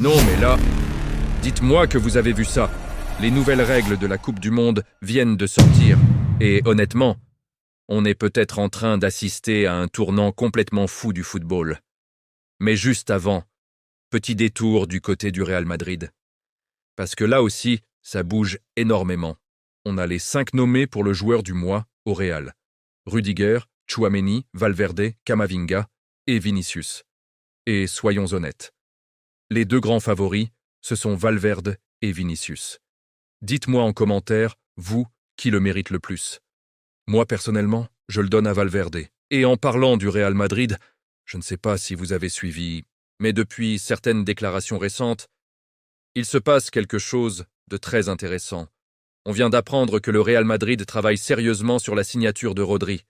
Non, mais là, dites-moi que vous avez vu ça. Les nouvelles règles de la Coupe du Monde viennent de sortir. Et honnêtement, on est peut-être en train d'assister à un tournant complètement fou du football. Mais juste avant, petit détour du côté du Real Madrid. Parce que là aussi, ça bouge énormément. On a les 5 nommés pour le joueur du mois au Real. Rudiger, Tchouaméni, Valverde, Camavinga et Vinicius. Et soyons honnêtes. Les 2 grands favoris, ce sont Valverde et Vinicius. Dites-moi en commentaire, vous, qui le mérite le plus. Moi, personnellement, je le donne à Valverde. Et en parlant du Real Madrid, je ne sais pas si vous avez suivi, mais depuis certaines déclarations récentes, il se passe quelque chose de très intéressant. On vient d'apprendre que le Real Madrid travaille sérieusement sur la signature de Rodri.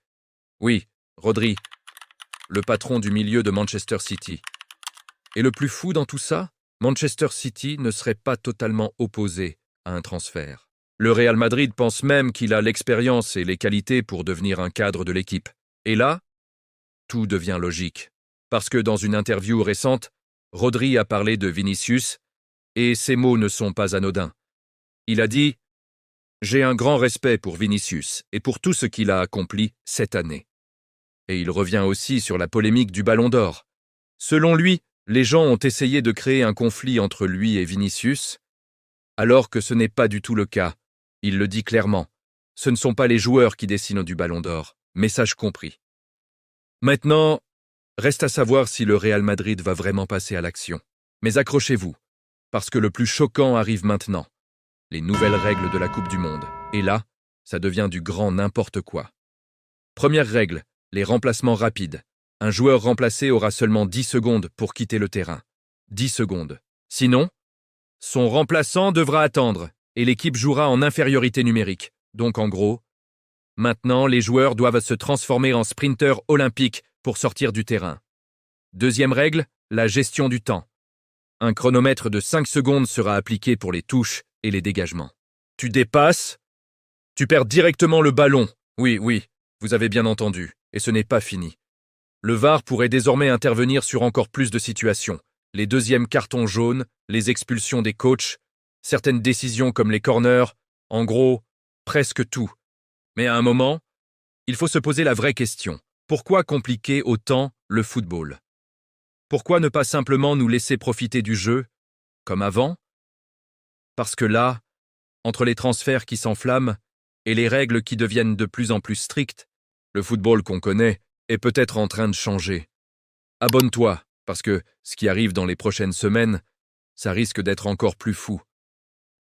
Oui, Rodri, le patron du milieu de Manchester City. Et le plus fou dans tout ça, Manchester City ne serait pas totalement opposé à un transfert. Le Real Madrid pense même qu'il a l'expérience et les qualités pour devenir un cadre de l'équipe. Et là, tout devient logique. Parce que dans une interview récente, Rodri a parlé de Vinicius, et ces mots ne sont pas anodins. Il a dit « J'ai un grand respect pour Vinicius et pour tout ce qu'il a accompli cette année. » Et il revient aussi sur la polémique du Ballon d'Or. Selon lui, les gens ont essayé de créer un conflit entre lui et Vinicius, alors que ce n'est pas du tout le cas. Il le dit clairement. Ce ne sont pas les joueurs qui décident du Ballon d'Or. Message compris. Maintenant, reste à savoir si le Real Madrid va vraiment passer à l'action. Mais accrochez-vous, parce que le plus choquant arrive maintenant. Les nouvelles règles de la Coupe du Monde. Et là, ça devient du grand n'importe quoi. Première règle, les remplacements rapides. Un joueur remplacé aura seulement 10 secondes pour quitter le terrain. 10 secondes. Sinon, son remplaçant devra attendre et l'équipe jouera en infériorité numérique. Donc en gros, maintenant les joueurs doivent se transformer en sprinteurs olympiques pour sortir du terrain. Deuxième règle, la gestion du temps. Un chronomètre de 5 secondes sera appliqué pour les touches et les dégagements. Tu dépasses, tu perds directement le ballon. Oui, vous avez bien entendu, et ce n'est pas fini. Le VAR pourrait désormais intervenir sur encore plus de situations. Les deuxièmes cartons jaunes, les expulsions des coachs, certaines décisions comme les corners, en gros, presque tout. Mais à un moment, il faut se poser la vraie question. Pourquoi compliquer autant le football? Pourquoi ne pas simplement nous laisser profiter du jeu, comme avant? Parce que là, entre les transferts qui s'enflamment et les règles qui deviennent de plus en plus strictes, le football qu'on connaît est peut-être en train de changer. Abonne-toi, parce que ce qui arrive dans les prochaines semaines, ça risque d'être encore plus fou.